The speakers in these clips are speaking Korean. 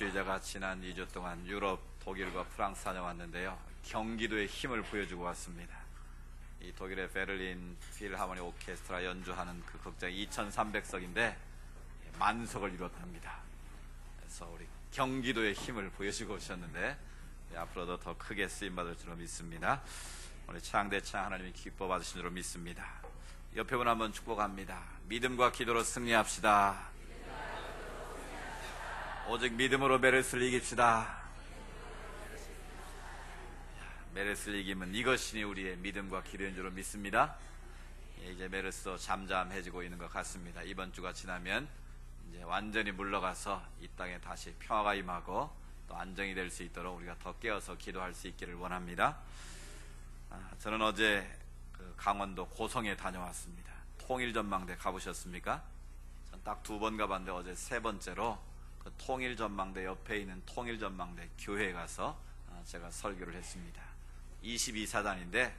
제가 지난 2주 동안 유럽, 독일과 프랑스 다녀왔는데요. 경기도의 힘을 보여주고 왔습니다. 이 독일의 베를린 필하모니 오케스트라 연주하는 그 극장이 2300석인데 만석을 이뤘답니다. 그래서 우리 경기도의 힘을 보여주고 오셨는데 앞으로도 더 크게 쓰임받을 줄로 믿습니다. 우리 창대창 하나님이 기뻐 받으신 줄로 믿습니다. 옆에 분 한번 축복합니다. 믿음과 기도로 승리합시다. 오직 믿음으로 메르스를 이깁시다. 메르스를 이기면 이것이니 우리의 믿음과 기도인 줄로 믿습니다. 이제 메르스도 잠잠해지고 있는 것 같습니다. 이번 주가 지나면 이제 완전히 물러가서 이 땅에 다시 평화가 임하고 또 안정이 될 수 있도록 우리가 더 깨어서 기도할 수 있기를 원합니다. 저는 어제 강원도 고성에 다녀왔습니다. 통일전망대 가보셨습니까? 전 딱 2번 가봤는데 어제 3번째로 그 통일전망대 옆에 있는 통일전망대 교회에 가서 제가 설교를 했습니다. 22사단인데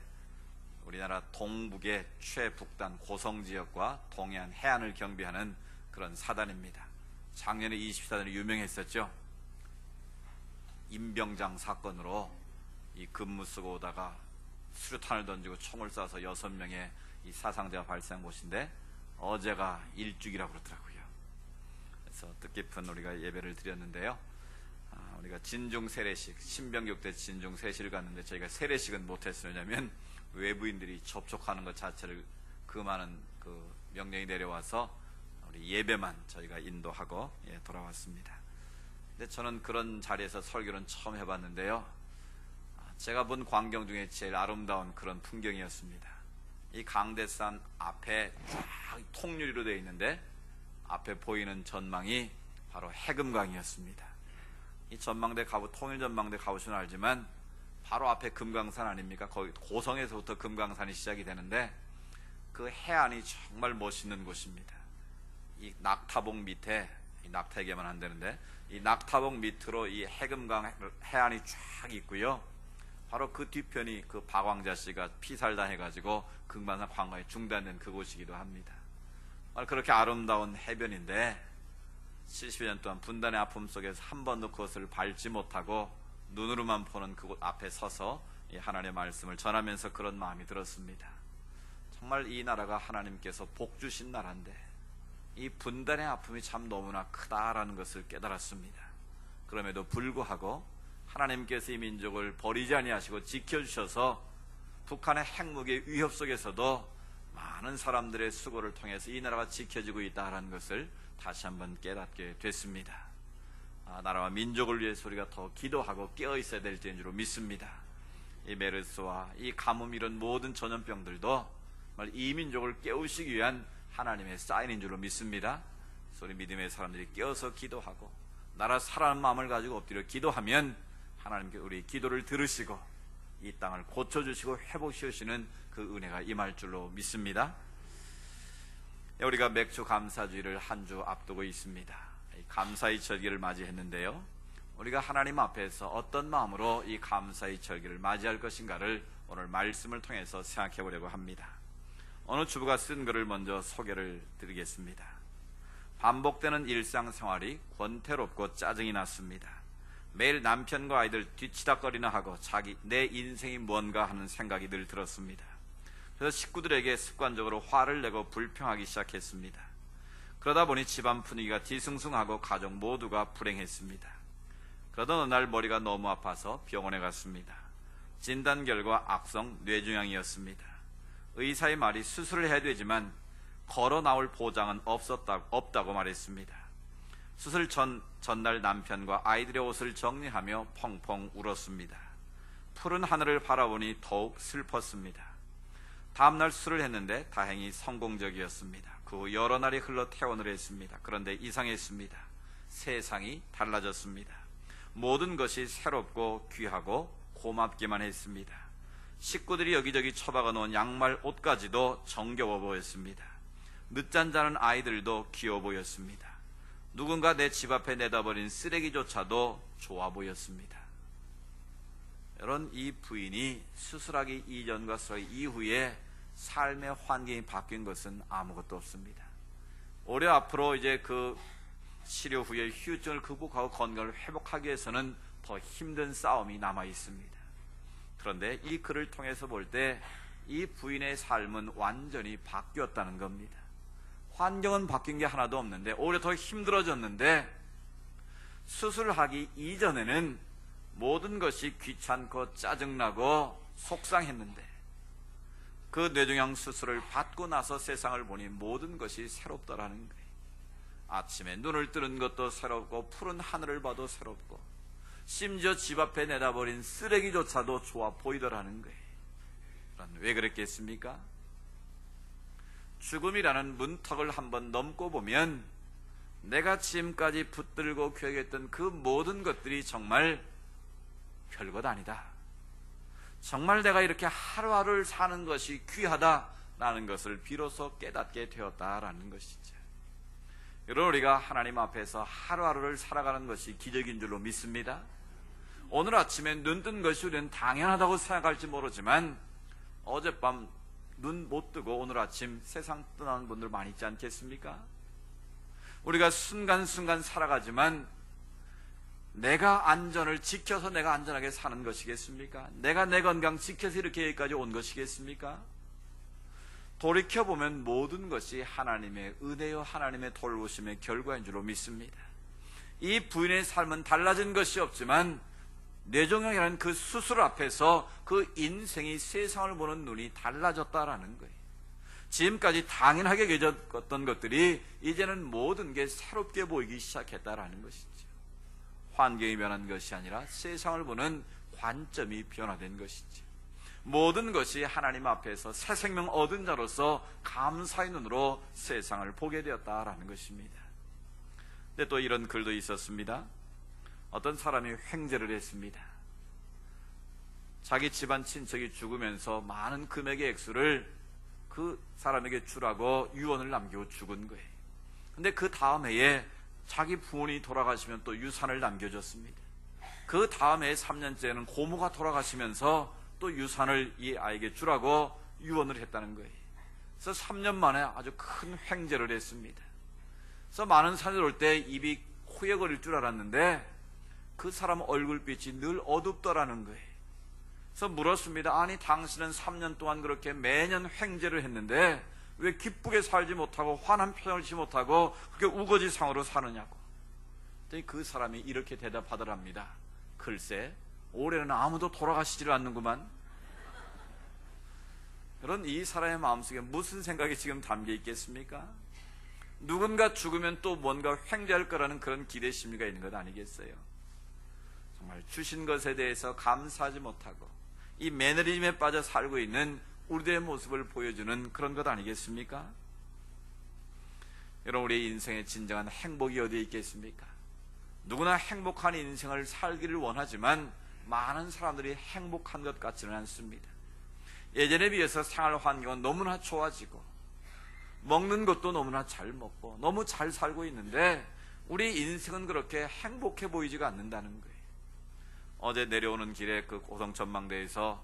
우리나라 동북의 최북단 고성지역과 동해안 해안을 경비하는 그런 사단입니다. 작년에 22사단이 유명했었죠. 임병장 사건으로 이 근무 쓰고 오다가 수류탄을 던지고 총을 쏴서 6명의 이 사상자가 발생한 곳인데 어제가 일주기라고 그러더라고요. 그래서 뜻깊은 우리가 예배를 드렸는데요. 우리가 진중 세례식, 신병격대 진중 세례식을 갔는데 저희가 세례식은 못했어요. 왜냐하면 외부인들이 접촉하는 것 자체를 금하는 그 명령이 내려와서 우리 예배만 저희가 인도하고 돌아왔습니다. 근데 저는 그런 자리에서 설교는 처음 해봤는데요. 제가 본 광경 중에 제일 아름다운 그런 풍경이었습니다. 이 강대산 앞에 쫙 통유리로 되어 있는데 앞에 보이는 전망이 바로 해금강이었습니다. 이 전망대 통일전망대 가보시면 알지만 바로 앞에 금강산 아닙니까? 거기 고성에서부터 금강산이 시작이 되는데 그 해안이 정말 멋있는 곳입니다. 이 낙타봉 밑에, 이 낙타 얘기하면 안 되는데 이 낙타봉 밑으로 이 해금강 해안이 쫙 있고요. 바로 그 뒤편이 그 박왕자 씨가 피살당해가지고 금강산 관광이 중단된 그곳이기도 합니다. 그렇게 아름다운 해변인데 70년 동안 분단의 아픔 속에서 한 번도 그것을 밟지 못하고 눈으로만 보는 그곳 앞에 서서 하나님의 말씀을 전하면서 그런 마음이 들었습니다. 정말 이 나라가 하나님께서 복 주신 나라인데 이 분단의 아픔이 참 너무나 크다라는 것을 깨달았습니다. 그럼에도 불구하고 하나님께서 이 민족을 버리지 아니하시고 지켜주셔서 북한의 핵무기의 위협 속에서도 많은 사람들의 수고를 통해서 이 나라가 지켜지고 있다는 것을 다시 한번 깨닫게 됐습니다. 나라와 민족을 위해서 우리가 더 기도하고 깨어 있어야 될 때인 줄 믿습니다. 이 메르스와 이 가뭄 이런 모든 전염병들도 정말 이 민족을 깨우시기 위한 하나님의 사인인 줄로 믿습니다. 그래서 우리 믿음의 사람들이 깨어서 기도하고 나라 살아나는 마음을 가지고 엎드려 기도하면 하나님께 우리 기도를 들으시고 이 땅을 고쳐주시고 회복시키시는 그 은혜가 임할 줄로 믿습니다. 우리가 맥주 감사주의를 한 주 앞두고 있습니다. 감사의 절기를 맞이했는데요. 우리가 하나님 앞에서 어떤 마음으로 이 감사의 절기를 맞이할 것인가를 오늘 말씀을 통해서 생각해 보려고 합니다. 어느 주부가 쓴 글을 먼저 소개를 드리겠습니다. 반복되는 일상생활이 권태롭고 짜증이 났습니다. 매일 남편과 아이들 뒤치다거리나 하고 내 인생이 뭔가 하는 생각이 늘 들었습니다. 그래서 식구들에게 습관적으로 화를 내고 불평하기 시작했습니다. 그러다 보니 집안 분위기가 뒤숭숭하고 가족 모두가 불행했습니다. 그러던 어느 날 머리가 너무 아파서 병원에 갔습니다. 진단 결과 악성 뇌종양이었습니다. 의사의 말이 수술을 해야 되지만 걸어 나올 보장은 없다고 말했습니다. 수술 전날 남편과 아이들의 옷을 정리하며 펑펑 울었습니다. 푸른 하늘을 바라보니 더욱 슬펐습니다. 다음날 수술을 했는데 다행히 성공적이었습니다. 그 후 여러 날이 흘러 퇴원을 했습니다. 그런데 이상했습니다. 세상이 달라졌습니다. 모든 것이 새롭고 귀하고 고맙기만 했습니다. 식구들이 여기저기 처박아 놓은 양말 옷까지도 정겨워 보였습니다. 늦잠 자는 아이들도 귀여워 보였습니다. 누군가 내 집 앞에 내다버린 쓰레기조차도 좋아 보였습니다. 여러분, 이 부인이 수술하기 이전과 수술하기 이후에 삶의 환경이 바뀐 것은 아무것도 없습니다. 올해 앞으로 이제 그 치료 후에 후유증을 극복하고 건강을 회복하기 위해서는 더 힘든 싸움이 남아 있습니다. 그런데 이 글을 통해서 볼 때 이 부인의 삶은 완전히 바뀌었다는 겁니다. 환경은 바뀐 게 하나도 없는데 오히려 더 힘들어졌는데, 수술하기 이전에는 모든 것이 귀찮고 짜증나고 속상했는데 그 뇌종양 수술을 받고 나서 세상을 보니 모든 것이 새롭더라는 거예요. 아침에 눈을 뜨는 것도 새롭고 푸른 하늘을 봐도 새롭고 심지어 집 앞에 내다버린 쓰레기조차도 좋아 보이더라는 거예요. 왜 그랬겠습니까? 죽음이라는 문턱을 한번 넘고 보면 내가 지금까지 붙들고 계획했던 그 모든 것들이 정말 별것 아니다. 정말 내가 이렇게 하루하루를 사는 것이 귀하다라는 것을 비로소 깨닫게 되었다라는 것이죠. 여러분, 우리가 하나님 앞에서 하루하루를 살아가는 것이 기적인 줄로 믿습니다. 오늘 아침에 눈 뜬 것이 우리는 당연하다고 생각할지 모르지만 어젯밤 눈 못 뜨고 오늘 아침 세상 떠나는 분들 많이 있지 않겠습니까? 우리가 순간순간 살아가지만 내가 안전을 지켜서 내가 안전하게 사는 것이겠습니까? 내가 내 건강 지켜서 이렇게 여기까지 온 것이겠습니까? 돌이켜보면 모든 것이 하나님의 은혜요 하나님의 돌보심의 결과인 줄로 믿습니다. 이 부인의 삶은 달라진 것이 없지만 뇌종양이라는 그 수술 앞에서 그 인생이 세상을 보는 눈이 달라졌다라는 거예요. 지금까지 당연하게 여겼던 것들이 이제는 모든 게 새롭게 보이기 시작했다라는 것이죠. 환경이 변한 것이 아니라 세상을 보는 관점이 변화된 것이죠. 모든 것이 하나님 앞에서 새 생명 얻은 자로서 감사의 눈으로 세상을 보게 되었다라는 것입니다. 근데 또 이런 글도 있었습니다. 어떤 사람이 횡재를 했습니다. 자기 집안 친척이 죽으면서 많은 금액의 액수를 그 사람에게 주라고 유언을 남기고 죽은 거예요. 근데 그 다음 해에 자기 부모님이 돌아가시면 또 유산을 남겨줬습니다. 그 다음 해 3년째는 고모가 돌아가시면서 또 유산을 이 아이에게 주라고 유언을 했다는 거예요. 그래서 3년 만에 아주 큰 횡재를 했습니다. 그래서 많은 사람들이 올 때 입이 호여거릴 줄 알았는데 그 사람 얼굴빛이 늘 어둡더라는 거예요. 그래서 물었습니다. 아니 당신은 3년 동안 그렇게 매년 횡재를 했는데 왜 기쁘게 살지 못하고 환한 표정을 짓지 못하고 그렇게 우거지상으로 사느냐고. 그랬더니 그 사람이 이렇게 대답하더랍니다. 글쎄 올해는 아무도 돌아가시지를 않는구만. 그런 이 사람의 마음속에 무슨 생각이 지금 담겨 있겠습니까? 누군가 죽으면 또 뭔가 횡재할 거라는 그런 기대 심리가 있는 것 아니겠어요? 정말 주신 것에 대해서 감사하지 못하고 이 매너리즘에 빠져 살고 있는 우리들의 모습을 보여주는 그런 것 아니겠습니까? 여러분, 우리의 인생의 진정한 행복이 어디에 있겠습니까? 누구나 행복한 인생을 살기를 원하지만 많은 사람들이 행복한 것 같지는 않습니다. 예전에 비해서 생활 환경은 너무나 좋아지고 먹는 것도 너무나 잘 먹고 너무 잘 살고 있는데 우리 인생은 그렇게 행복해 보이지가 않는다는 거예요. 어제 내려오는 길에 그 고성 전망대에서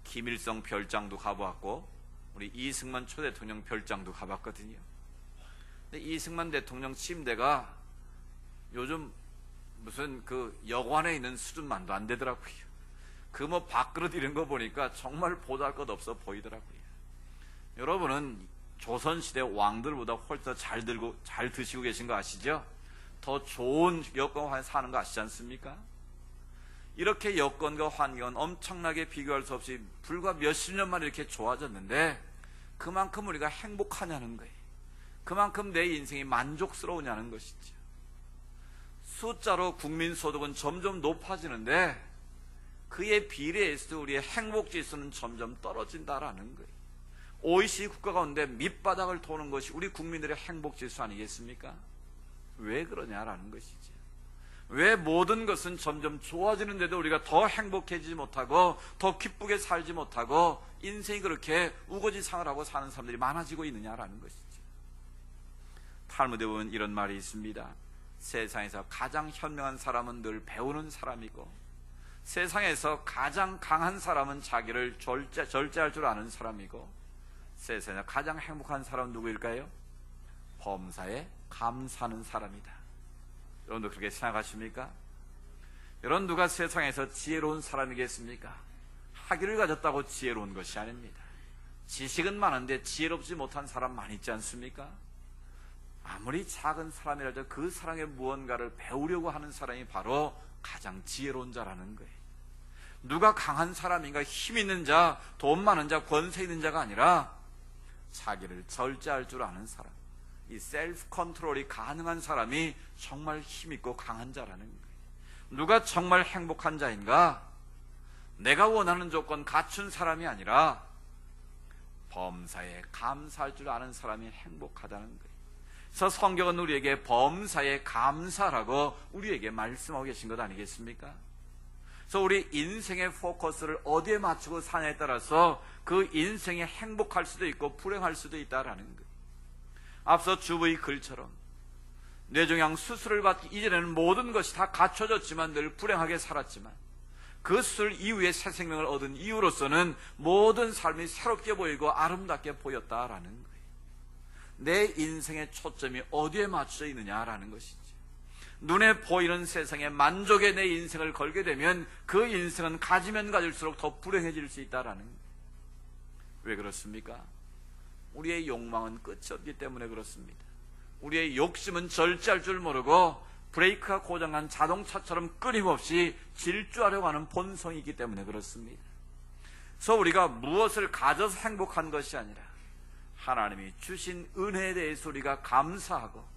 김일성 별장도 가보았고 우리 이승만 초대통령 별장도 가봤거든요. 근데 이승만 대통령 침대가 요즘 무슨 그 여관에 있는 수준만도 안 되더라고요. 그 뭐 밥그릇 이런 거 보니까 정말 보잘것없어 보이더라고요. 여러분은 조선시대 왕들보다 훨씬 더 잘 드시고 계신 거 아시죠? 더 좋은 여건에 사는 거 아시지 않습니까? 이렇게 여건과 환경은 엄청나게 비교할 수 없이 불과 몇십 년 만에 이렇게 좋아졌는데 그만큼 우리가 행복하냐는 거예요. 그만큼 내 인생이 만족스러우냐는 것이죠. 숫자로 국민소득은 점점 높아지는데 그에 비례해서 우리의 행복지수는 점점 떨어진다라는 거예요. OECD 국가 가운데 밑바닥을 도는 것이 우리 국민들의 행복지수 아니겠습니까? 왜 그러냐라는 것이죠. 왜 모든 것은 점점 좋아지는데도 우리가 더 행복해지지 못하고 더 기쁘게 살지 못하고 인생이 그렇게 우거지상을 하고 사는 사람들이 많아지고 있느냐라는 것이죠. 탈무드에 보면 이런 말이 있습니다. 세상에서 가장 현명한 사람은 늘 배우는 사람이고 세상에서 가장 강한 사람은 자기를 절제할 줄 아는 사람이고 세상에서 가장 행복한 사람은 누구일까요? 범사에 감사하는 사람이다. 여러분도 그렇게 생각하십니까? 여러분, 누가 세상에서 지혜로운 사람이겠습니까? 학위를 가졌다고 지혜로운 것이 아닙니다. 지식은 많은데 지혜롭지 못한 사람 많이 있지 않습니까? 아무리 작은 사람이라도 그 사람의 무언가를 배우려고 하는 사람이 바로 가장 지혜로운 자라는 거예요. 누가 강한 사람인가, 힘 있는 자, 돈 많은 자, 권세 있는 자가 아니라 자기를 절제할 줄 아는 사람, 이 셀프 컨트롤이 가능한 사람이 정말 힘 있고 강한 자라는 거예요. 누가 정말 행복한 자인가? 내가 원하는 조건 갖춘 사람이 아니라 범사에 감사할 줄 아는 사람이 행복하다는 거예요. 그래서 성경은 우리에게 범사에 감사라고 우리에게 말씀하고 계신 것 아니겠습니까? 그래서 우리 인생의 포커스를 어디에 맞추고 사냐에 따라서 그 인생이 행복할 수도 있고 불행할 수도 있다라는 거예요. 앞서 주부의 글처럼 뇌종양 수술을 받기 이전에는 모든 것이 다 갖춰졌지만 늘 불행하게 살았지만 그 수술 이후에 새 생명을 얻은 이후로서는 모든 삶이 새롭게 보이고 아름답게 보였다라는 거예요. 내 인생의 초점이 어디에 맞춰져 있느냐라는 것이지. 눈에 보이는 세상에 만족에 내 인생을 걸게 되면 그 인생은 가지면 가질수록 더 불행해질 수 있다라는 거예요. 왜 그렇습니까? 우리의 욕망은 끝이 없기 때문에 그렇습니다. 우리의 욕심은 절제할 줄 모르고 브레이크가 고장난 자동차처럼 끊임없이 질주하려고 하는 본성이 있기 때문에 그렇습니다. 그래서 우리가 무엇을 가져서 행복한 것이 아니라 하나님이 주신 은혜에 대해서 우리가 감사하고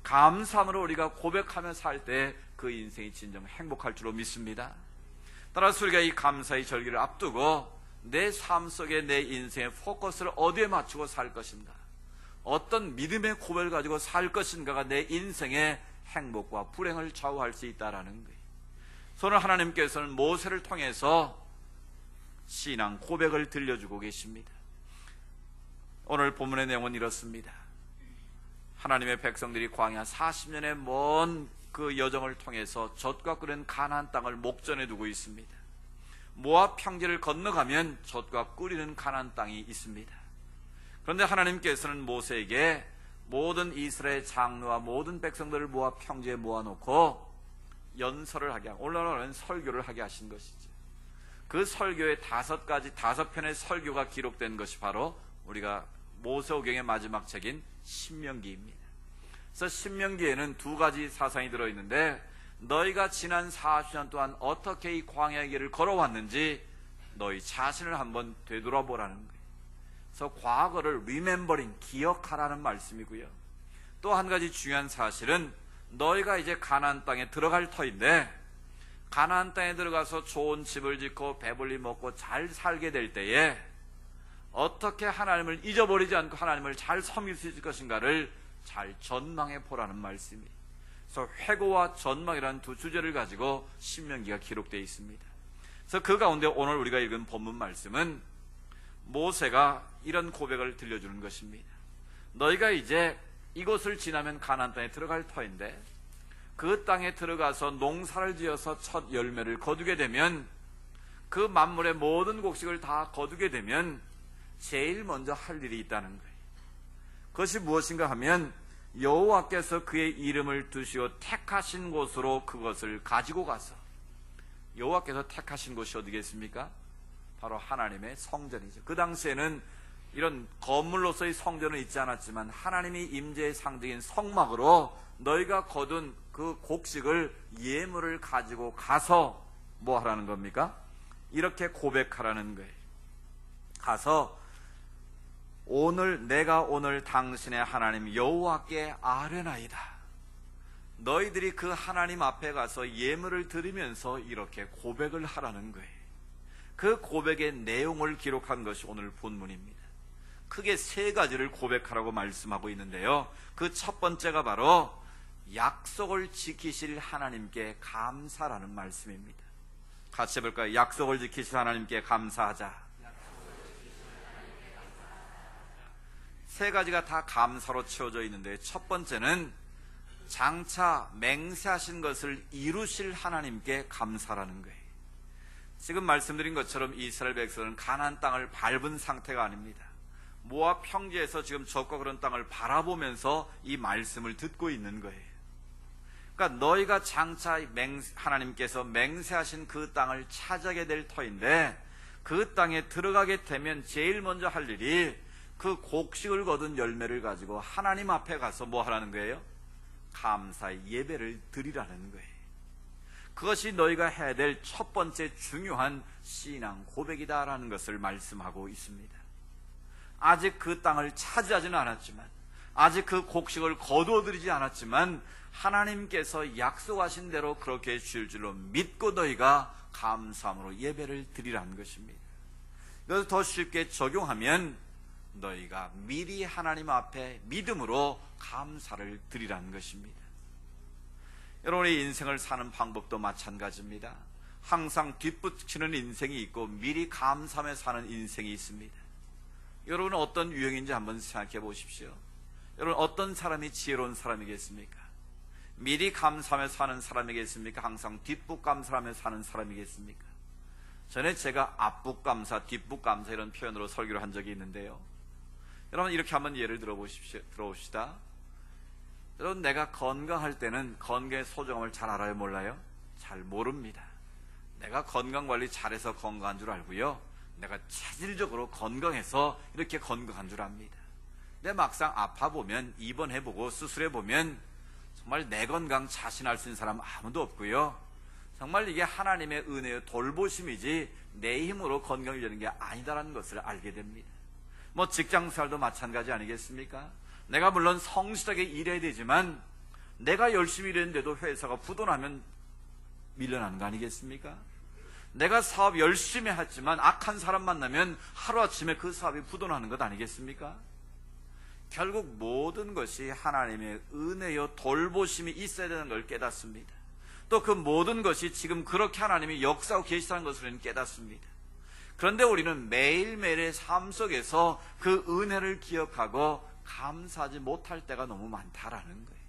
감사함으로 우리가 고백하며 살 때 그 인생이 진정 행복할 줄로 믿습니다. 따라서 우리가 이 감사의 절기를 앞두고 내 삶 속에 내 인생의 포커스를 어디에 맞추고 살 것인가, 어떤 믿음의 고백을 가지고 살 것인가가 내 인생의 행복과 불행을 좌우할 수 있다는 거예요. 오늘 하나님께서는 모세를 통해서 신앙 고백을 들려주고 계십니다. 오늘 본문의 내용은 이렇습니다. 하나님의 백성들이 광야 40년의 먼 그 여정을 통해서 젖과 끓는 가나안 땅을 목전에 두고 있습니다. 모압 평지를 건너가면 젖과 끓이는 가나안 땅이 있습니다. 그런데 하나님께서는 모세에게 모든 이스라엘 장로와 모든 백성들을 모압 평지에 모아놓고 연설을 하게 하고 올라오는 설교를 하게 하신 것이죠. 그 설교의 5편의 설교가 기록된 것이 바로 우리가 모세오경의 마지막 책인 신명기입니다. 그래서 신명기에는 2가지 사상이 들어있는데, 너희가 지난 40년 동안 어떻게 이 광야의 길을 걸어왔는지 너희 자신을 한번 되돌아보라는 거예요. 그래서 과거를 remembering, 기억하라는 말씀이고요. 또 한 가지 중요한 사실은 너희가 이제 가나안 땅에 들어갈 터인데, 가나안 땅에 들어가서 좋은 집을 짓고 배불리 먹고 잘 살게 될 때에 어떻게 하나님을 잊어버리지 않고 하나님을 잘 섬길 수 있을 것인가를 잘 전망해 보라는 말씀이에요. 그래서 회고와 전망이라는 두 주제를 가지고 신명기가 기록되어 있습니다. 그래서 그 가운데 오늘 우리가 읽은 본문 말씀은 모세가 이런 고백을 들려주는 것입니다. 너희가 이제 이곳을 지나면 가나안 땅에 들어갈 터인데, 그 땅에 들어가서 농사를 지어서 첫 열매를 거두게 되면, 그 만물의 모든 곡식을 다 거두게 되면 제일 먼저 할 일이 있다는 거예요. 그것이 무엇인가 하면 여호와께서 그의 이름을 두시어 택하신 곳으로 그것을 가지고 가서, 여호와께서 택하신 곳이 어디겠습니까? 바로 하나님의 성전이죠. 그 당시에는 이런 건물로서의 성전은 있지 않았지만 하나님이 임재의 상징인 성막으로 너희가 거둔 그 곡식을, 예물을 가지고 가서 뭐 하라는 겁니까? 이렇게 고백하라는 거예요. 가서 내가 오늘 당신의 하나님 여호와께 아뢰나이다. 너희들이 그 하나님 앞에 가서 예물을 드리면서 이렇게 고백을 하라는 거예요. 그 고백의 내용을 기록한 것이 오늘 본문입니다. 크게 3가지를 고백하라고 말씀하고 있는데요. 그 첫 번째가 바로 약속을 지키실 하나님께 감사라는 말씀입니다. 같이 해볼까요? 약속을 지키실 하나님께 감사하자. 3가지가 다 감사로 채워져 있는데, 첫 번째는 장차 맹세하신 것을 이루실 하나님께 감사라는 거예요. 지금 말씀드린 것처럼 이스라엘 백성은 가나안 땅을 밟은 상태가 아닙니다. 모압 평지에서 지금 젖과 그런 땅을 바라보면서 이 말씀을 듣고 있는 거예요. 그러니까 너희가 장차 하나님께서 맹세하신 그 땅을 차지하게 될 터인데, 그 땅에 들어가게 되면 제일 먼저 할 일이 그 곡식을 거둔 열매를 가지고 하나님 앞에 가서 뭐 하라는 거예요? 감사의 예배를 드리라는 거예요. 그것이 너희가 해야 될 첫 번째 중요한 신앙 고백이다라는 것을 말씀하고 있습니다. 아직 그 땅을 차지하지는 않았지만, 아직 그 곡식을 거두어들이지 않았지만, 하나님께서 약속하신 대로 그렇게 주실 줄로 믿고 너희가 감사함으로 예배를 드리라는 것입니다. 이것을 더 쉽게 적용하면 너희가 미리 하나님 앞에 믿음으로 감사를 드리라는 것입니다. 여러분의 인생을 사는 방법도 마찬가지입니다. 항상 뒷북치는 인생이 있고 미리 감사하며 사는 인생이 있습니다. 여러분은 어떤 유형인지 한번 생각해 보십시오. 여러분, 어떤 사람이 지혜로운 사람이겠습니까? 미리 감사하며 사는 사람이겠습니까? 항상 뒷북 감사하며 사는 사람이겠습니까? 전에 제가 앞북 감사, 뒷북 감사 이런 표현으로 설교를 한 적이 있는데요. 여러분, 이렇게 한번 예를 들어봅시다. 여러분, 내가 건강할 때는 건강의 소중함을 잘 알아요, 몰라요? 잘 모릅니다. 내가 건강관리 잘해서 건강한 줄 알고요, 내가 체질적으로 건강해서 이렇게 건강한 줄 압니다. 근데 막상 아파보면, 입원해보고 수술해보면 정말 내 건강 자신할 수 있는 사람 아무도 없고요, 정말 이게 하나님의 은혜의 돌보심이지 내 힘으로 건강을 되는 게 아니다라는 것을 알게 됩니다. 뭐 직장생활도 마찬가지 아니겠습니까? 내가 물론 성실하게 일해야 되지만 내가 열심히 일했는데도 회사가 부도나면 밀려나는 거 아니겠습니까? 내가 사업 열심히 했지만 악한 사람 만나면 하루아침에 그 사업이 부도나는 것 아니겠습니까? 결국 모든 것이 하나님의 은혜요 돌보심이 있어야 되는 걸 깨닫습니다. 또 그 모든 것이 지금 그렇게 하나님이 역사하고 계시다는 것을 깨닫습니다. 그런데 우리는 매일매일의 삶 속에서 그 은혜를 기억하고 감사하지 못할 때가 너무 많다라는 거예요.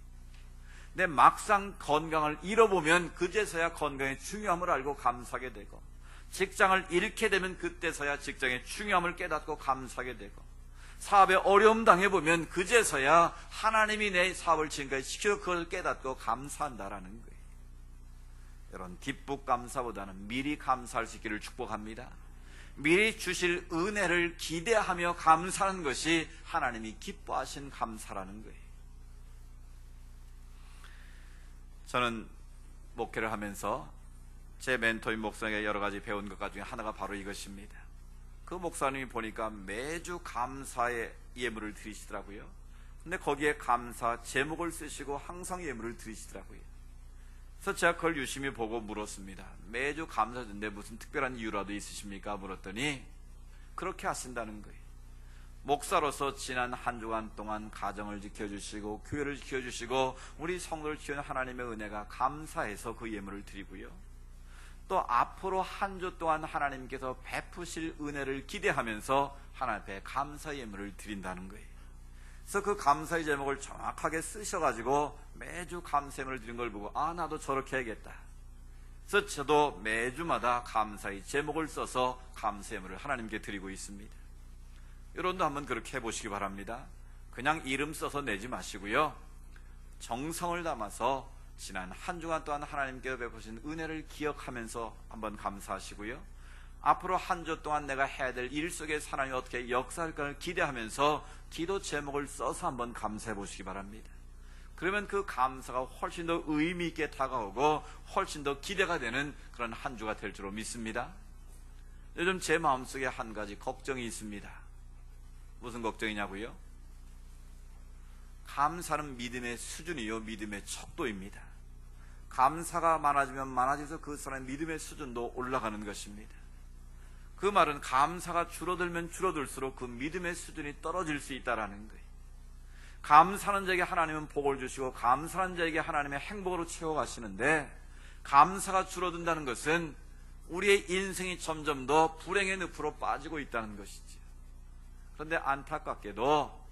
근데 막상 건강을 잃어보면 그제서야 건강의 중요함을 알고 감사하게 되고, 직장을 잃게 되면 그때서야 직장의 중요함을 깨닫고 감사하게 되고, 사업에 어려움 당해보면 그제서야 하나님이 내 사업을 지금까지 지켜 그걸 깨닫고 감사한다라는 거예요. 여러분, 뒷북 감사보다는 미리 감사할 수 있기를 축복합니다. 미리 주실 은혜를 기대하며 감사하는 것이 하나님이 기뻐하신 감사라는 거예요. 저는 목회를 하면서 제 멘토인 목사에게 여러 가지 배운 것 중에 하나가 바로 이것입니다. 그 목사님이 보니까 매주 감사의 예물을 드리시더라고요. 근데 거기에 감사 제목을 쓰시고 항상 예물을 드리시더라고요. 그래서 제가 그걸 유심히 보고 물었습니다. 매주 감사드리는데 무슨 특별한 이유라도 있으십니까? 물었더니 그렇게 하신다는 거예요. 목사로서 지난 한 주간 동안 가정을 지켜주시고 교회를 지켜주시고 우리 성도를 지키는 하나님의 은혜가 감사해서 그 예물을 드리고요, 또 앞으로 한 주 동안 하나님께서 베푸실 은혜를 기대하면서 하나님 앞에 감사 예물을 드린다는 거예요. 그래서 그 감사의 제목을 정확하게 쓰셔가지고 매주 감사 예물을 드린 걸 보고, 아, 나도 저렇게 해야겠다. 그래서 저도 매주마다 감사의 제목을 써서 감사 예물을 하나님께 드리고 있습니다. 여러분도 한번 그렇게 해보시기 바랍니다. 그냥 이름 써서 내지 마시고요, 정성을 담아서 지난 한 주간 동안 하나님께서 베푸신 은혜를 기억하면서 한번 감사하시고요, 앞으로 한 주 동안 내가 해야 될 일 속에서 하나님이 어떻게 역사할까를 기대하면서 기도 제목을 써서 한번 감사해 보시기 바랍니다. 그러면 그 감사가 훨씬 더 의미 있게 다가오고 훨씬 더 기대가 되는 그런 한 주가 될 줄로 믿습니다. 요즘 제 마음속에 한 가지 걱정이 있습니다. 무슨 걱정이냐고요? 감사는 믿음의 수준이요, 믿음의 척도입니다. 감사가 많아지면 많아져서 그 사람의 믿음의 수준도 올라가는 것입니다. 그 말은 감사가 줄어들면 줄어들수록 그 믿음의 수준이 떨어질 수 있다는 거예요. 감사하는 자에게 하나님은 복을 주시고 감사하는 자에게 하나님의 행복으로 채워가시는데, 감사가 줄어든다는 것은 우리의 인생이 점점 더 불행의 늪으로 빠지고 있다는 것이죠. 그런데 안타깝게도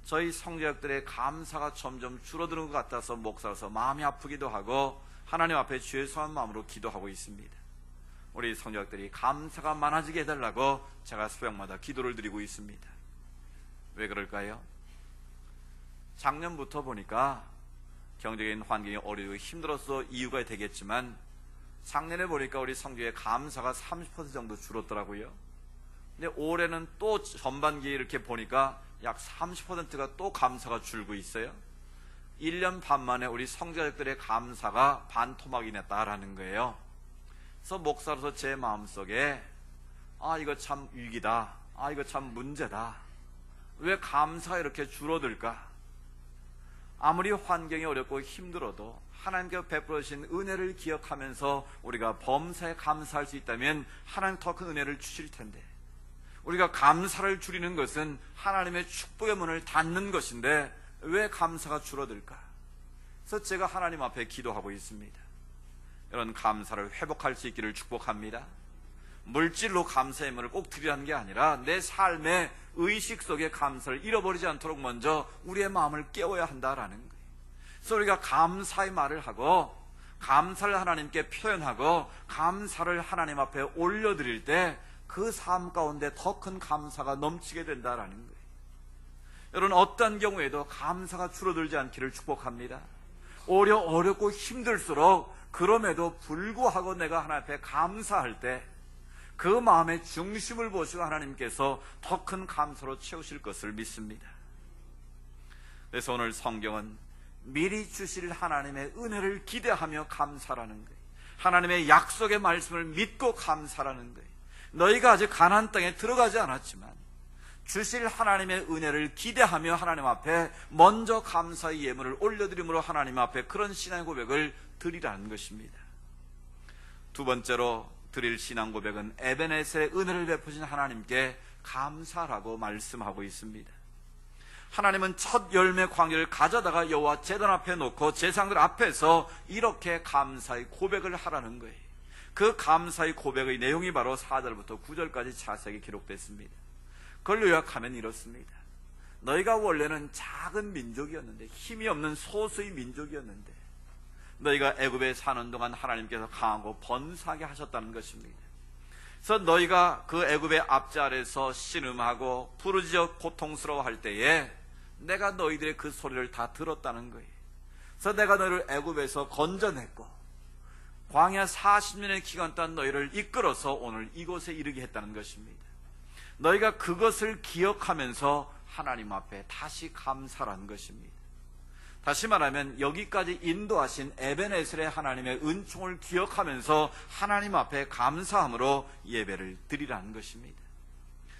저희 성도들의 감사가 점점 줄어드는 것 같아서 목사로서 마음이 아프기도 하고 하나님 앞에 죄송한 마음으로 기도하고 있습니다. 우리 성도들이 감사가 많아지게 해달라고 제가 수요일마다 기도를 드리고 있습니다. 왜 그럴까요? 작년부터 보니까 경제적인 환경이 어려우고 힘들어서 이유가 되겠지만 작년에 보니까 우리 성교회 감사가 30% 정도 줄었더라고요. 근데 올해는 또 전반기에 이렇게 보니까 약 30%가 또 감사가 줄고 있어요. 1년 반 만에 우리 성자들의 감사가 반토막이 났다라는 거예요. 그래서 목사로서 제 마음속에 이거 참 위기다. 이거 참 문제다. 왜 감사가 이렇게 줄어들까? 아무리 환경이 어렵고 힘들어도 하나님께서 베풀어 주신 은혜를 기억하면서 우리가 범사에 감사할 수 있다면 하나님 더 큰 은혜를 주실 텐데, 우리가 감사를 줄이는 것은 하나님의 축복의 문을 닫는 것인데 왜 감사가 줄어들까? 그래서 제가 하나님 앞에 기도하고 있습니다. 이런 감사를 회복할 수 있기를 축복합니다. 물질로 감사의 문을 꼭 드리라는 게 아니라 내 삶의 의식 속에 감사를 잃어버리지 않도록 먼저 우리의 마음을 깨워야 한다라는 거예요. 그래서 우리가 감사의 말을 하고 감사를 하나님께 표현하고 감사를 하나님 앞에 올려드릴 때 그 삶 가운데 더 큰 감사가 넘치게 된다라는 거예요. 여러분, 어떤 경우에도 감사가 줄어들지 않기를 축복합니다. 오히려 어렵고 힘들수록 그럼에도 불구하고 내가 하나님 앞에 감사할 때 그 마음의 중심을 보시고 하나님께서 더 큰 감사로 채우실 것을 믿습니다. 그래서 오늘 성경은 미리 주실 하나님의 은혜를 기대하며 감사라는 거예요. 하나님의 약속의 말씀을 믿고 감사라는 거예요. 너희가 아직 가나안 땅에 들어가지 않았지만 주실 하나님의 은혜를 기대하며 하나님 앞에 먼저 감사의 예물을 올려드림으로 하나님 앞에 그런 신앙 고백을 드리라는 것입니다. 두 번째로 드릴 신앙 고백은 에베네셀의 은혜를 베푸신 하나님께 감사라고 말씀하고 있습니다. 하나님은 첫 열매 광야를 가져다가 여호와 제단 앞에 놓고 제사장들 앞에서 이렇게 감사의 고백을 하라는 거예요. 그 감사의 고백의 내용이 바로 4절부터 9절까지 자세하게 기록됐습니다. 그걸 요약하면 이렇습니다. 너희가 원래는 작은 민족이었는데, 힘이 없는 소수의 민족이었는데 너희가 애굽에 사는 동안 하나님께서 강하고 번사하게 하셨다는 것입니다. 그래서 너희가 그 애굽의 압제 아래서 신음하고 부르짖어 고통스러워할 때에 내가 너희들의 그 소리를 다 들었다는 거예요. 그래서 내가 너희를 애굽에서 건져냈고 광야 40년의 기간 동안 너희를 이끌어서 오늘 이곳에 이르게 했다는 것입니다. 너희가 그것을 기억하면서 하나님 앞에 다시 감사라는 것입니다. 다시 말하면 여기까지 인도하신 에베네셀의 하나님의 은총을 기억하면서 하나님 앞에 감사함으로 예배를 드리라는 것입니다.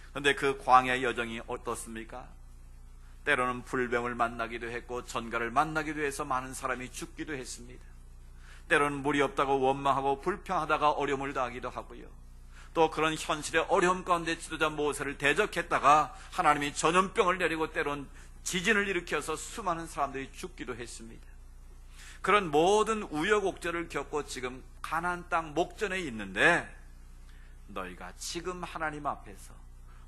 그런데 그 광야의 여정이 어떻습니까? 때로는 불병을 만나기도 했고 전갈을 만나기도 해서 많은 사람이 죽기도 했습니다. 때로는 물이 없다고 원망하고 불평하다가 어려움을 당하기도 하고요. 또 그런 현실의 어려움 가운데 지도자 모세를 대적했다가 하나님이 전염병을 내리고 때로는 지진을 일으켜서 수많은 사람들이 죽기도 했습니다. 그런 모든 우여곡절을 겪고 지금 가나안 땅 목전에 있는데 너희가 지금 하나님 앞에서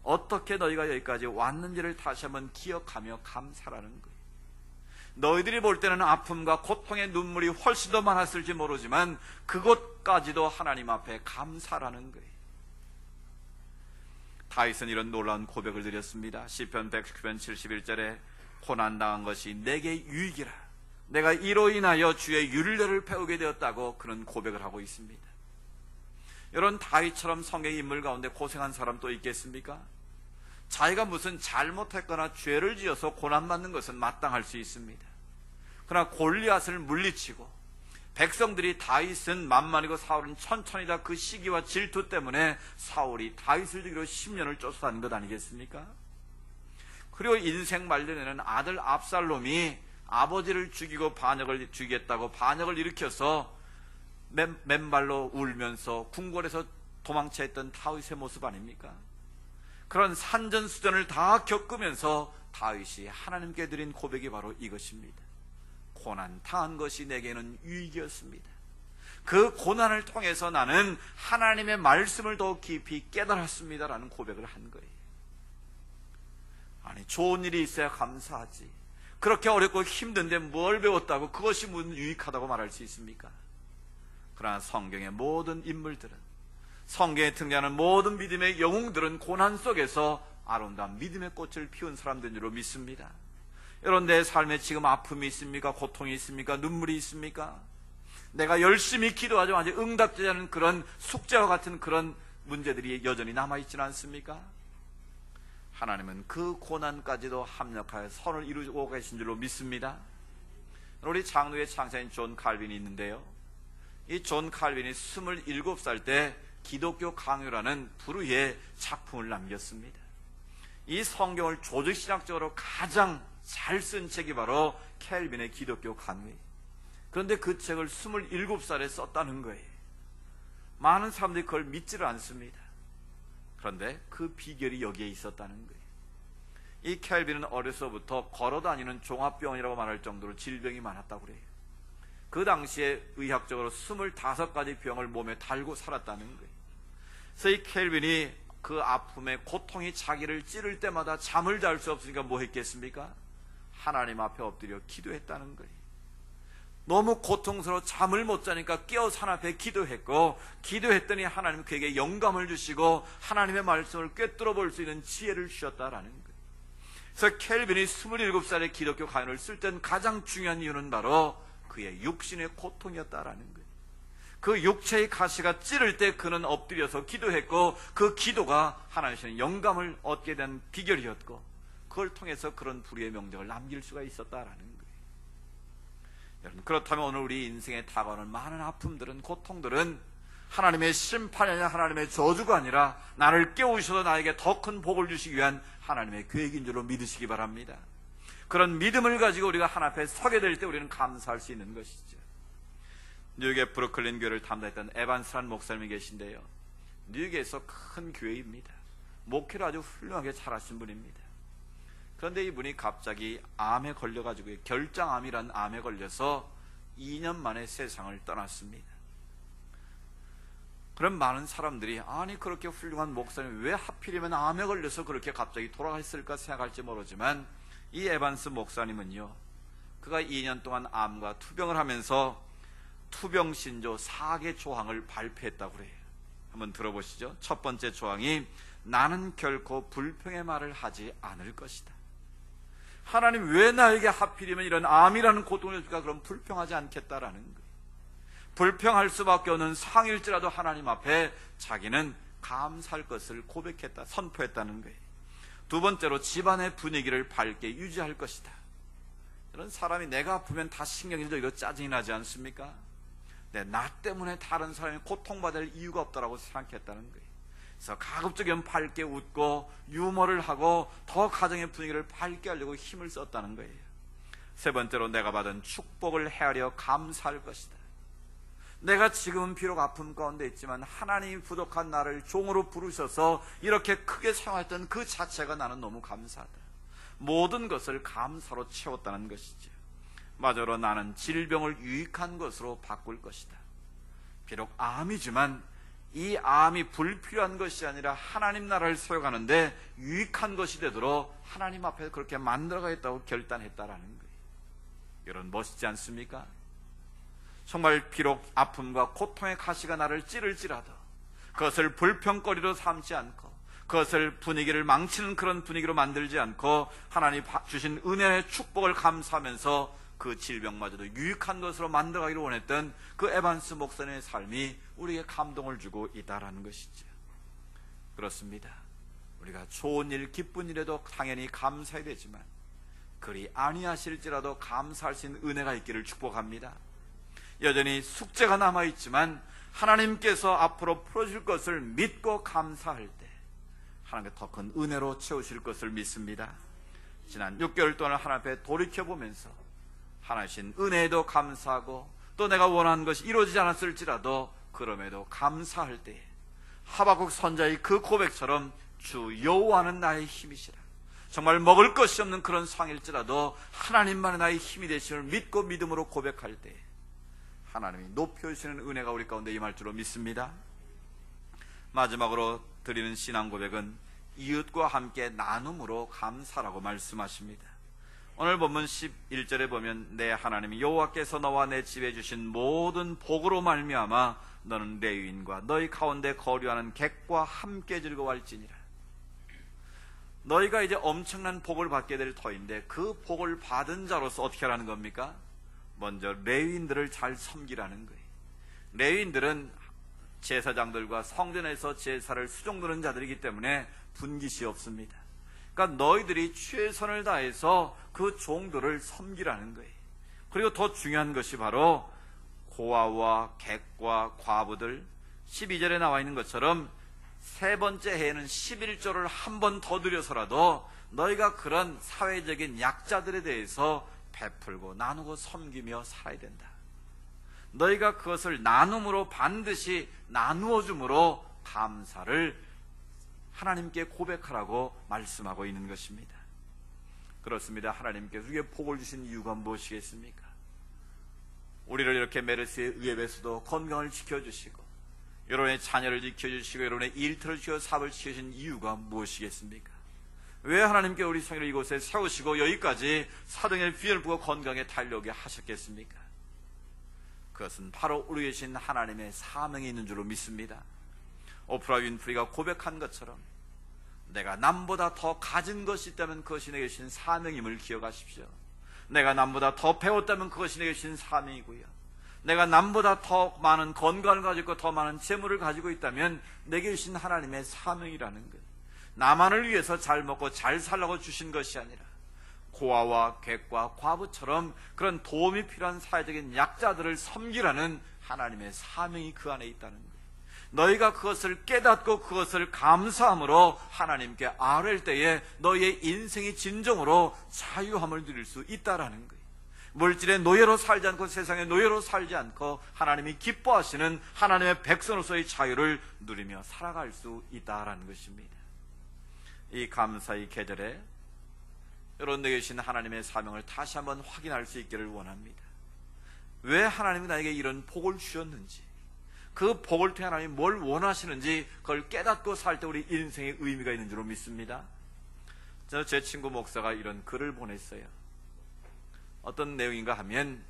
어떻게 너희가 여기까지 왔는지를 다시 한번 기억하며 감사라는 거예요. 너희들이 볼 때는 아픔과 고통의 눈물이 훨씬 더 많았을지 모르지만 그것까지도 하나님 앞에 감사라는 거예요. 다윗은 이런 놀라운 고백을 드렸습니다. 시편 119편 71절에 고난당한 것이 내게 유익이라, 내가 이로 인하여 주의 율례를 배우게 되었다고 그런 고백을 하고 있습니다. 이런 다윗처럼 성경의 인물 가운데 고생한 사람 또 있겠습니까? 자기가 무슨 잘못했거나 죄를 지어서 고난받는 것은 마땅할 수 있습니다. 그러나 골리앗을 물리치고 백성들이 다윗은 만만이고 사울은 천천히다, 그 시기와 질투 때문에 사울이 다윗을 죽이러 10년을 쫓아다닌 것 아니겠습니까? 그리고 인생 말년에는 아들 압살롬이 아버지를 죽이고 반역을 죽이겠다고 반역을 일으켜서 맨발로 울면서 궁궐에서 도망쳐 있던 다윗의 모습 아닙니까? 그런 산전수전을 다 겪으면서 다윗이 하나님께 드린 고백이 바로 이것입니다. 고난 당한 것이 내게는 유익이었습니다. 그 고난을 통해서 나는 하나님의 말씀을 더 깊이 깨달았습니다라는 고백을 한 거예요. 아니, 좋은 일이 있어야 감사하지. 그렇게 어렵고 힘든데 뭘 배웠다고 그것이 무슨 유익하다고 말할 수 있습니까? 그러나 성경의 모든 인물들은, 성경에 등장하는 모든 믿음의 영웅들은 고난 속에서 아름다운 믿음의 꽃을 피운 사람들인 줄로 믿습니다. 여러분, 내 삶에 지금 아픔이 있습니까? 고통이 있습니까? 눈물이 있습니까? 내가 열심히 기도하지만 아직 응답되지 않은 그런 숙제와 같은 그런 문제들이 여전히 남아있지는 않습니까? 하나님은 그 고난까지도 합력하여 선을 이루고 계신 줄로 믿습니다. 우리 장로의 창사인 존 칼빈이 있는데요, 이 존 칼빈이 27살 때 기독교 강요라는 부류의 작품을 남겼습니다. 이 성경을 조직신학적으로 가장 잘 쓴 책이 바로 캘빈의 기독교 강요예요. 그런데 그 책을 27살에 썼다는 거예요. 많은 사람들이 그걸 믿지를 않습니다. 그런데 그 비결이 여기에 있었다는 거예요. 이 캘빈은 어려서부터 걸어다니는 종합병원이라고 말할 정도로 질병이 많았다고 그래요. 그 당시에 의학적으로 25가지 병을 몸에 달고 살았다는 거예요. 그래서 이 캘빈이 그 아픔에 고통이 자기를 찌를 때마다 잠을 잘 수 없으니까 뭐 했겠습니까? 하나님 앞에 엎드려 기도했다는 거예요. 너무 고통스러워 잠을 못 자니까 깨어서 하나님 앞에 기도했고, 기도했더니 하나님 그에게 영감을 주시고 하나님의 말씀을 꿰뚫어 볼 수 있는 지혜를 주셨다라는 거예요. 그래서 캘빈이 27살에 기독교 강연을 쓸 때는 가장 중요한 이유는 바로 그의 육신의 고통이었다라는 거예요. 그 육체의 가시가 찌를 때 그는 엎드려서 기도했고, 그 기도가 하나님의 영감을 얻게 된 비결이었고, 그걸 통해서 그런 불의의 명작을 남길 수가 있었다라는 거예요. 여러분, 그렇다면 오늘 우리 인생에 다가오는 많은 아픔들은, 고통들은 하나님의 심판이 아니라 하나님의 저주가 아니라 나를 깨우셔서 나에게 더 큰 복을 주시기 위한 하나님의 계획인 줄로 믿으시기 바랍니다. 그런 믿음을 가지고 우리가 하나님 앞에 서게 될 때 우리는 감사할 수 있는 것이죠. 뉴욕의 브루클린 교회를 담당했던 에반스라는 목사님이 계신데요, 뉴욕에서 큰 교회입니다. 목회를 아주 훌륭하게 잘하신 분입니다. 그런데 이분이 갑자기 암에 걸려가지고, 결장암이라는 암에 걸려서 2년 만에 세상을 떠났습니다. 그럼 많은 사람들이, 아니 그렇게 훌륭한 목사님이 왜 하필이면 암에 걸려서 그렇게 갑자기 돌아갔을까 생각할지 모르지만, 이 에반스 목사님은요, 그가 2년 동안 암과 투병을 하면서 투병신조 4개 조항을 발표했다고 그래요. 한번 들어보시죠. 첫 번째 조항이 나는 결코 불평의 말을 하지 않을 것이다. 하나님 왜 나에게 하필이면 이런 암이라는 고통을 줄까? 그럼 불평하지 않겠다라는 거예요. 불평할 수밖에 없는 상일지라도 하나님 앞에 자기는 감사할 것을 고백했다, 선포했다는 거예요. 두 번째로 집안의 분위기를 밝게 유지할 것이다. 이런 사람이 내가 아프면 다 신경이 들어 이거 짜증이 나지 않습니까? 나 때문에 다른 사람이 고통받을 이유가 없다라고 생각했다는 거예요. 그래서 가급적이면 밝게 웃고 유머를 하고 더 가정의 분위기를 밝게 하려고 힘을 썼다는 거예요. 세 번째로 내가 받은 축복을 헤아려 감사할 것이다. 내가 지금은 비록 아픔 가운데 있지만 하나님이 부족한 나를 종으로 부르셔서 이렇게 크게 사용했던 그 자체가 나는 너무 감사하다. 모든 것을 감사로 채웠다는 것이죠. 마저로 나는 질병을 유익한 것으로 바꿀 것이다. 비록 암이지만 이 암이 불필요한 것이 아니라 하나님 나라를 세워가는데 유익한 것이 되도록 하나님 앞에 그렇게 만들어가겠다고 결단했다라는 거예요. 여러분, 멋있지 않습니까? 정말 비록 아픔과 고통의 가시가 나를 찌를지라도 그것을 불평거리로 삼지 않고 그것을 분위기를 망치는 그런 분위기로 만들지 않고 하나님 주신 은혜의 축복을 감사하면서 그 질병마저도 유익한 것으로 만들어가기를 원했던 그 에반스 목사님의 삶이 우리에게 감동을 주고 있다라는 것이죠. 그렇습니다. 우리가 좋은 일, 기쁜 일에도 당연히 감사해야 되지만 그리 아니하실지라도 감사할 수 있는 은혜가 있기를 축복합니다. 여전히 숙제가 남아있지만 하나님께서 앞으로 풀어줄 것을 믿고 감사할 때 하나님께 더 큰 은혜로 채우실 것을 믿습니다. 지난 6개월 동안 하나님 앞에 돌이켜보면서 하나님 은혜에도 감사하고 또 내가 원하는 것이 이루어지지 않았을지라도 그럼에도 감사할 때에 하박국 선자의 그 고백처럼 주 여호와는 나의 힘이시라. 정말 먹을 것이 없는 그런 상일지라도 하나님만이 나의 힘이 되심을 믿고 믿음으로 고백할 때에 하나님이 높여주시는 은혜가 우리 가운데 임할 줄로 믿습니다. 마지막으로 드리는 신앙 고백은 이웃과 함께 나눔으로 감사라고 말씀하십니다. 오늘 본문 11절에 보면 내 하나님 여호와께서 너와 내 집에 주신 모든 복으로 말미암아 너는 레위인과 너희 가운데 거류하는 객과 함께 즐거워할지니라. 너희가 이제 엄청난 복을 받게 될 터인데 그 복을 받은 자로서 어떻게 하라는 겁니까? 먼저 레위인들을 잘 섬기라는 거예요. 레위인들은 제사장들과 성전에서 제사를 수종드는 자들이기 때문에 분깃이 없습니다. 그러니까 너희들이 최선을 다해서 그 종들을 섬기라는 거예요. 그리고 더 중요한 것이 바로 고아와 객과 과부들, 12절에 나와 있는 것처럼 세 번째 해에는 11조를 한 번 더 들여서라도 너희가 그런 사회적인 약자들에 대해서 베풀고 나누고 섬기며 살아야 된다. 너희가 그것을 나눔으로 반드시 나누어 줌으로 감사를 하나님께 고백하라고 말씀하고 있는 것입니다. 그렇습니다. 하나님께서 우리에게 복을 주신 이유가 무엇이겠습니까? 우리를 이렇게 메르스의 의협에서도 건강을 지켜주시고 여러분의 자녀를 지켜주시고 여러분의 일터를 지켜 사업을 지켜주신 이유가 무엇이겠습니까? 왜 하나님께 우리 성회를 이곳에 세우시고 여기까지 사등의 비전을 보고 건강에 달려오게 하셨겠습니까? 그것은 바로 우리 계신 하나님의 사명이 있는 줄로 믿습니다. 오프라 윈프리가 고백한 것처럼 내가 남보다 더 가진 것이 있다면 그것이 내게 주신 사명임을 기억하십시오. 내가 남보다 더 배웠다면 그것이 내게 주신 사명이고요. 내가 남보다 더 많은 건강을 가지고 더 많은 재물을 가지고 있다면 내게 주신 하나님의 사명이라는 것. 나만을 위해서 잘 먹고 잘 살라고 주신 것이 아니라 고아와 객과 과부처럼 그런 도움이 필요한 사회적인 약자들을 섬기라는 하나님의 사명이 그 안에 있다는 거예요. 너희가 그것을 깨닫고 그것을 감사함으로 하나님께 아뢰을 때에 너희의 인생이 진정으로 자유함을 누릴 수 있다라는 거예요. 물질의 노예로 살지 않고 세상의 노예로 살지 않고 하나님이 기뻐하시는 하나님의 백성으로서의 자유를 누리며 살아갈 수 있다라는 것입니다. 이 감사의 계절에 여러분 내게 주신 하나님의 사명을 다시 한번 확인할 수 있기를 원합니다. 왜 하나님이 나에게 이런 복을 주셨는지, 그 복을 통해 하나님이 뭘 원하시는지 그걸 깨닫고 살 때 우리 인생의 의미가 있는 줄로 믿습니다. 제 친구 목사가 이런 글을 보냈어요. 어떤 내용인가 하면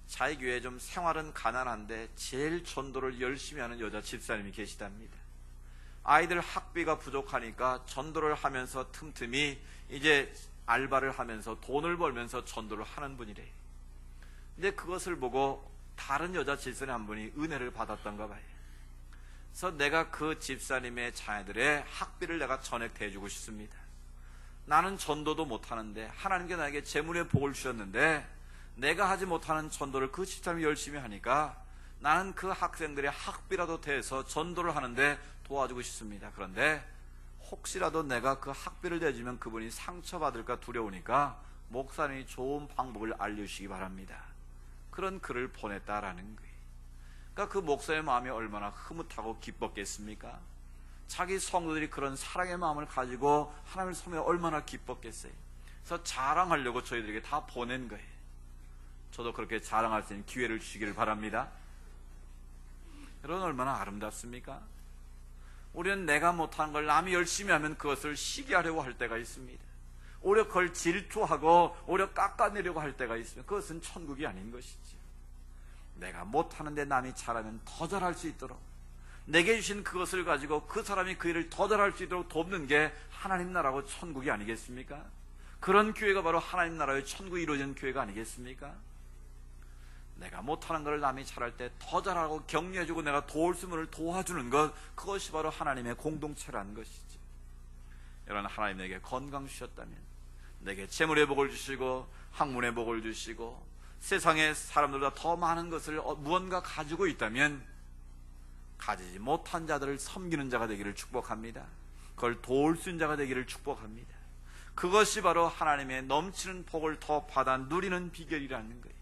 자기 교회에 좀 생활은 가난한데 제일 전도를 열심히 하는 여자 집사님이 계시답니다. 아이들 학비가 부족하니까 전도를 하면서 틈틈이 이제 알바를 하면서 돈을 벌면서 전도를 하는 분이래. 근데 그것을 보고 다른 여자 집사님 한 분이 은혜를 받았던가 봐요. 그래서 내가 그 집사님의 자녀들의 학비를 내가 전액 해주고 싶습니다. 나는 전도도 못하는데 하나님께 나에게 재물의 복을 주셨는데 내가 하지 못하는 전도를 그 집사님이 열심히 하니까 나는 그 학생들의 학비라도 대서 전도를 하는데 도와주고 싶습니다. 그런데 혹시라도 내가 그 학비를 대주면 그분이 상처받을까 두려우니까 목사님이 좋은 방법을 알려주시기 바랍니다. 그런 글을 보냈다라는 거예요. 그러니까 그 목사의 마음이 얼마나 흐뭇하고 기뻤겠습니까? 자기 성도들이 그런 사랑의 마음을 가지고 하나님을 섬기며 얼마나 기뻤겠어요. 그래서 자랑하려고 저희들에게 다 보낸 거예요. 저도 그렇게 자랑할 수 있는 기회를 주시기를 바랍니다. 여러분 얼마나 아름답습니까? 우리는 내가 못하는 걸 남이 열심히 하면 그것을 시기하려고 할 때가 있습니다. 오히려 그걸 질투하고 오히려 깎아내려고 할 때가 있습니다. 그것은 천국이 아닌 것이지. 내가 못하는데 남이 잘하면 더 잘할 수 있도록 내게 주신 그것을 가지고 그 사람이 그 일을 더 잘할 수 있도록 돕는 게 하나님 나라고 천국이 아니겠습니까? 그런 교회가 바로 하나님 나라의 천국이 이루어지는 교회가 아니겠습니까? 내가 못하는 것을 남이 잘할 때 더 잘하고 격려해주고 내가 도울 수 있는 도와주는 것, 그것이 바로 하나님의 공동체라는 것이지. 여러분 하나님 내게 건강 주셨다면, 내게 재물의 복을 주시고 학문의 복을 주시고 세상의 사람들보다 더 많은 것을 무언가 가지고 있다면 가지지 못한 자들을 섬기는 자가 되기를 축복합니다. 그걸 도울 수 있는 자가 되기를 축복합니다. 그것이 바로 하나님의 넘치는 복을 더 받아 누리는 비결이라는 거예요.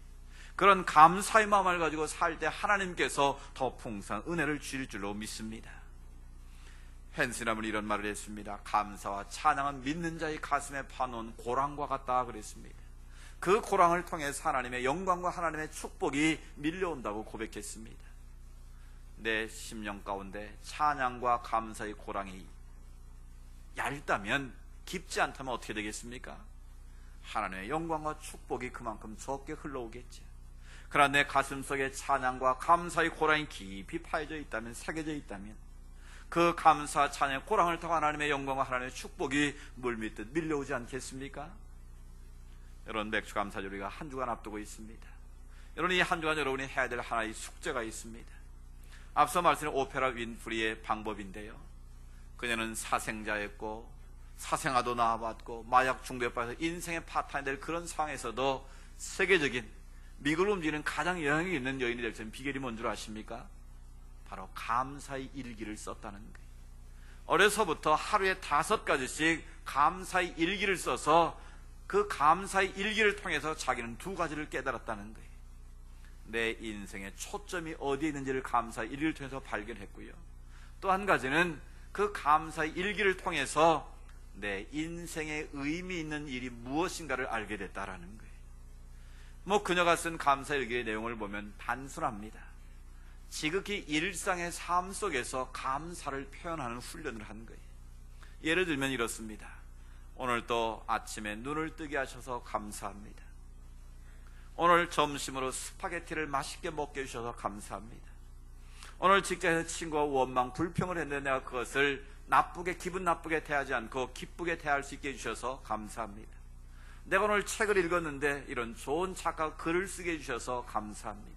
그런 감사의 마음을 가지고 살 때 하나님께서 더 풍성한 은혜를 주실 줄로 믿습니다. 헨스남은 이런 말을 했습니다. 감사와 찬양은 믿는 자의 가슴에 파놓은 고랑과 같다 그랬습니다. 그 고랑을 통해서 하나님의 영광과 하나님의 축복이 밀려온다고 고백했습니다. 내 심령 가운데 찬양과 감사의 고랑이 얇다면, 깊지 않다면 어떻게 되겠습니까? 하나님의 영광과 축복이 그만큼 적게 흘러오겠죠. 그러나 내 가슴 속에 찬양과 감사의 고랑이 깊이 파여져 있다면, 새겨져 있다면 그 감사 찬양 고랑을 타고 하나님의 영광과 하나님의 축복이 물밀듯 밀려오지 않겠습니까? 여러분, 맥주 감사절 우리가 한 주간 앞두고 있습니다. 여러분, 이 한 주간 여러분이 해야 될 하나의 숙제가 있습니다. 앞서 말씀드린 오페라 윈프리의 방법인데요, 그녀는 사생자였고 사생아도 낳아봤고 마약 중독에 빠져서 인생의 파탄이 될 그런 상황에서도 세계적인 미국을 움직이는 가장 영향이 있는 여인이 될 수 있는 비결이 뭔 줄 아십니까? 바로 감사의 일기를 썼다는 거예요. 어려서부터 하루에 5가지씩 감사의 일기를 써서 그 감사의 일기를 통해서 자기는 2가지를 깨달았다는 거예요. 내 인생의 초점이 어디에 있는지를 감사의 일기를 통해서 발견했고요, 또 한 가지는 그 감사의 일기를 통해서 내 인생에 의미 있는 일이 무엇인가를 알게 됐다라는 거예요. 그녀가 쓴 감사의 일기의 내용을 보면 단순합니다. 지극히 일상의 삶 속에서 감사를 표현하는 훈련을 한 거예요. 예를 들면 이렇습니다. 오늘도 아침에 눈을 뜨게 하셔서 감사합니다. 오늘 점심으로 스파게티를 맛있게 먹게 해주셔서 감사합니다. 오늘 직장에서 친구와 원망, 불평을 했는데 내가 그것을 기분 나쁘게 대하지 않고 기쁘게 대할 수 있게 해주셔서 감사합니다. 내가 오늘 책을 읽었는데 이런 좋은 작가가 글을 쓰게 해주셔서 감사합니다.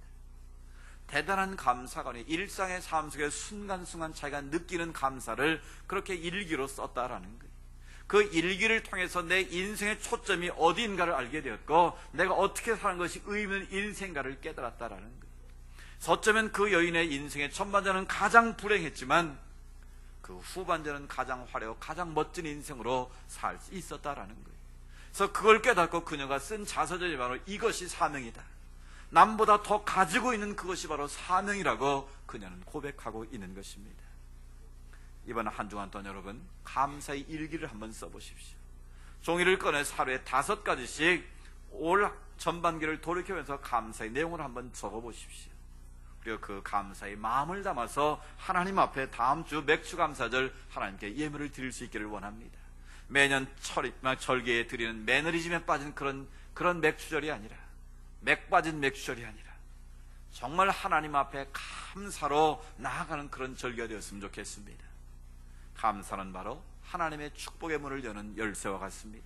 대단한 감사가 일상의 삶 속에 순간순간 자기가 느끼는 감사를 그렇게 일기로 썼다라는 거예요. 그 일기를 통해서 내 인생의 초점이 어디인가를 알게 되었고 내가 어떻게 사는 것이 의미 있는 인생가를 깨달았다라는 거예요. 어쩌면 그 여인의 인생의 전반전은 가장 불행했지만 그 후반전은 가장 화려하고 가장 멋진 인생으로 살 수 있었다라는 거예요. 그래서 그걸 깨닫고 그녀가 쓴 자서전이 바로 이것이 사명이다, 남보다 더 가지고 있는 그것이 바로 사명이라고 그녀는 고백하고 있는 것입니다. 이번 한 주간 동안 여러분, 감사의 일기를 한번 써보십시오. 종이를 꺼내서 하루에 5가지씩 올 전반기를 돌이켜면서 감사의 내용을 한번 적어보십시오. 그리고 그 감사의 마음을 담아서 하나님 앞에 다음 주 맥주감사절 하나님께 예물을 드릴 수 있기를 원합니다. 매년 절기에 드리는 매너리즘에 빠진 그런 맥주절이 아니라, 맥 빠진 맥주절이 아니라 정말 하나님 앞에 감사로 나아가는 그런 절기가 되었으면 좋겠습니다. 감사는 바로 하나님의 축복의 문을 여는 열쇠와 같습니다.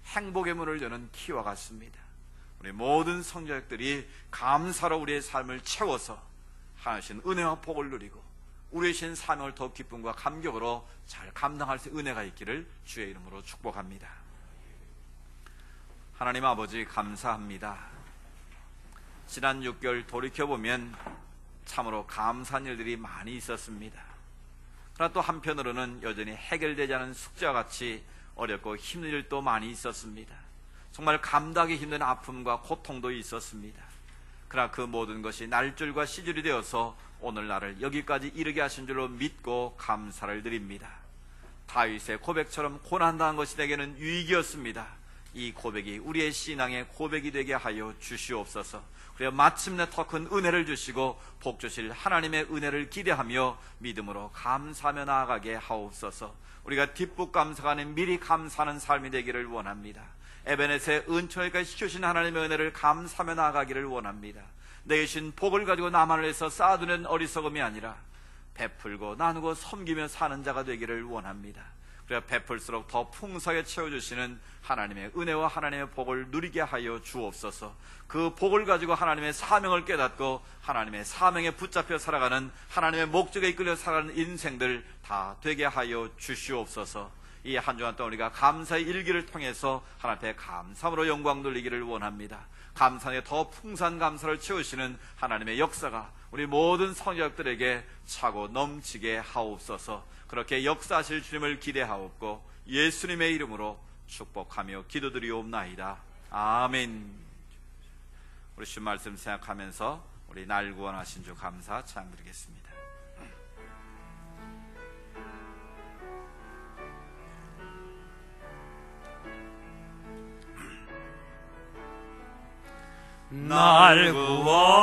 행복의 문을 여는 키와 같습니다. 우리 모든 성도들이 감사로 우리의 삶을 채워서 하나님 은혜와 복을 누리고 우리의 신 사명을 더욱 기쁨과 감격으로 잘 감당할 수 있는 은혜가 있기를 주의 이름으로 축복합니다. 하나님 아버지, 감사합니다. 지난 6개월 돌이켜보면 참으로 감사한 일들이 많이 있었습니다. 그러나 또 한편으로는 여전히 해결되지 않은 숙제와 같이 어렵고 힘든 일도 많이 있었습니다. 정말 감당하기 힘든 아픔과 고통도 있었습니다. 그러나 그 모든 것이 날줄과 시줄이 되어서 오늘 나를 여기까지 이르게 하신 줄로 믿고 감사를 드립니다. 다윗의 고백처럼 고난당한 것이 내게는 유익이었습니다. 이 고백이 우리의 신앙의 고백이 되게 하여 주시옵소서. 그리고 마침내 더 큰 은혜를 주시고 복 주실 하나님의 은혜를 기대하며 믿음으로 감사하며 나아가게 하옵소서. 우리가 뒷북 감사가 아닌 미리 감사하는 삶이 되기를 원합니다. 에베네스의 은총에까지 시켜주신 하나님의 은혜를 감사하며 나아가기를 원합니다. 내게 주신 복을 가지고 나만을 위해서 쌓아두는 어리석음이 아니라 베풀고 나누고 섬기며 사는 자가 되기를 원합니다. 그래야 베풀수록 더 풍성하게 채워주시는 하나님의 은혜와 하나님의 복을 누리게 하여 주옵소서. 그 복을 가지고 하나님의 사명을 깨닫고 하나님의 사명에 붙잡혀 살아가는, 하나님의 목적에 이끌려 살아가는 인생들 다 되게 하여 주시옵소서. 이 한 주간 동안 우리가 감사의 일기를 통해서 하나님 앞에 감사함으로 영광 돌리기를 원합니다. 감사에 더 풍성한 감사를 채우시는 하나님의 역사가 우리 모든 성도들에게 차고 넘치게 하옵소서. 그렇게 역사하실 주님을 기대하옵고 예수님의 이름으로 축복하며 기도드리옵나이다. 아멘. 우리 주 말씀 생각하면서 우리 날 구원하신 주 감사 찬양드리겠습니다. 날 구원하신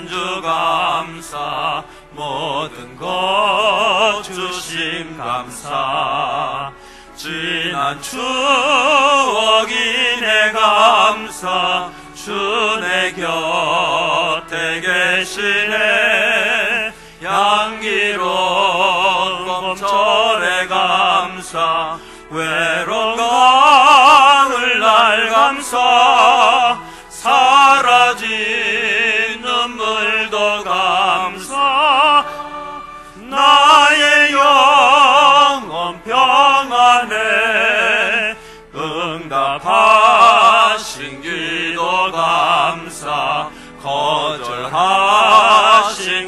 주 감사, 모든 것 주심 감사, 지난 추억이 내 감사, 주 내 곁에 계시네 향기로 외로운 가을날 감사 사라진 눈물도 감사 나의 영혼 평안에 응답하신 기도 감사 거절하신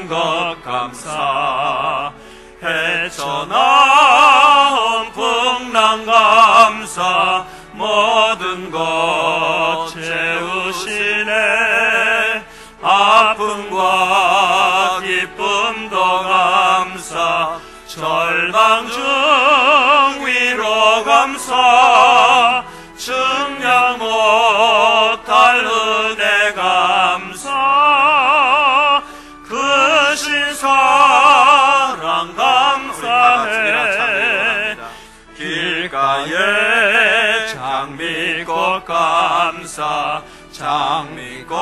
것 감사 헤쳐나온 풍랑 감사 모든 것 채우시네 아픔과 기쁨도 감사 절망 중 위로 감사 증량 못할 은혜 감사 크신 사랑 감사해 길가에 장미꽃 감사 장미꽃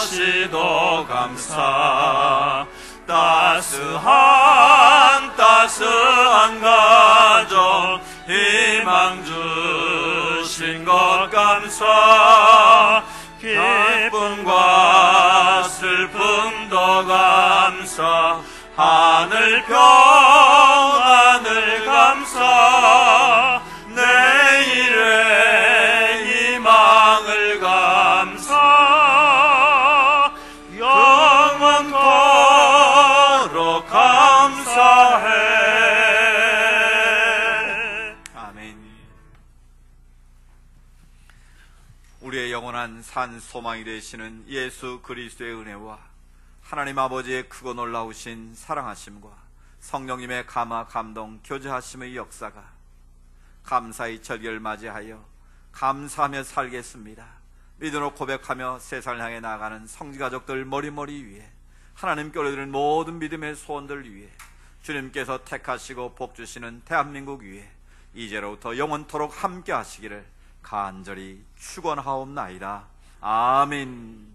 시도 감사 따스한 가족 희망 주신 것 감사 기쁨과 슬픔도 감사 하늘 평안을 감사 내일의 희망을 감사 영원토록 감사해. 아멘. 우리의 영원한 산 소망이 되시는 예수 그리스도의 은혜와 하나님 아버지의 크고 놀라우신 사랑하심과 성령님의 감화 감동 교제하심의 역사가 감사의 절기를 맞이하여 감사하며 살겠습니다 믿음으로 고백하며 세상을 향해 나아가는 성지가족들 머리머리 위에 하나님께 올려드리는 모든 믿음의 소원들 위에 주님께서 택하시고 복주시는 대한민국 위에 이제로부터 영원토록 함께 하시기를 간절히 축원하옵나이다. 아멘.